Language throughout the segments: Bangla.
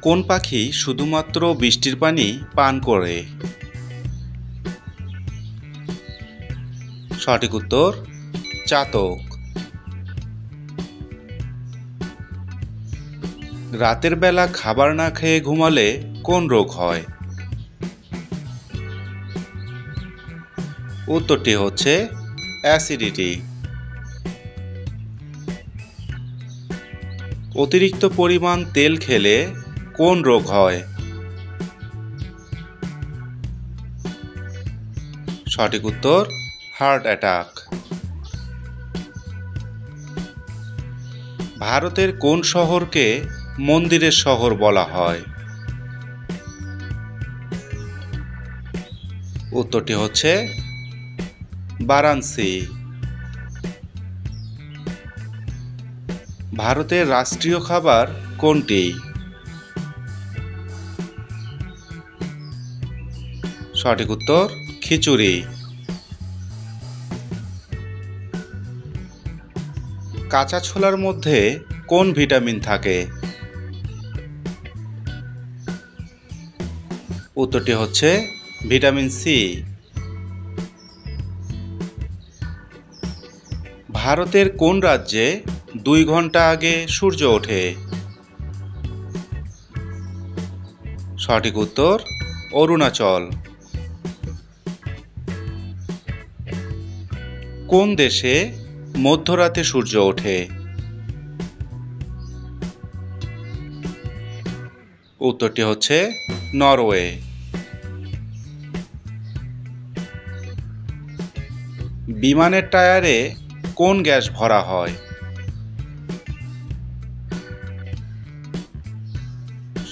কোন পাখি শুধুমাত্র বৃষ্টির পানি পান করে? সঠিক উত্তর চাতক। রাতের বেলা খাবার না খেয়ে ঘুমালে কোন রোগ হয়? উত্তরটি হচ্ছে অ্যাসিডিটি। অতিরিক্ত পরিমাণ তেল খেলে কোন রোগ হয়? সঠিক উত্তর হার্ট অ্যাটাক। ভারতের কোন শহরকে মন্দিরের শহর বলা হয়? উত্তরটি হচ্ছে বারাণসী। ভারতের রাষ্ট্রীয় খাবার কোনটি? সঠিক উত্তর খিচুড়ি। কাঁচা ছোলার মধ্যে কোন ভিটামিন থাকে? উত্তরটি হচ্ছে ভিটামিন সি। ভারতের কোন রাজ্যে 2 ঘন্টা আগে সূর্য ওঠে? সঠিক উত্তর অরুণাচল। কোন দেশে মধ্যরাতে সূর্য ওঠে? উত্তরটি হচ্ছে নরওয়ে। বিমানের টায়ারে কোন গ্যাস ভরা হয়?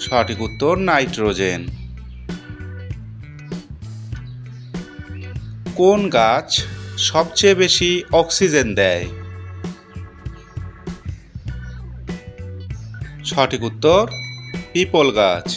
সঠিক উত্তর নাইট্রোজেন। কোন গাছ সবচেয়ে বেশি অক্সিজেন দেয়? সঠিক উত্তর পিপল গাছ।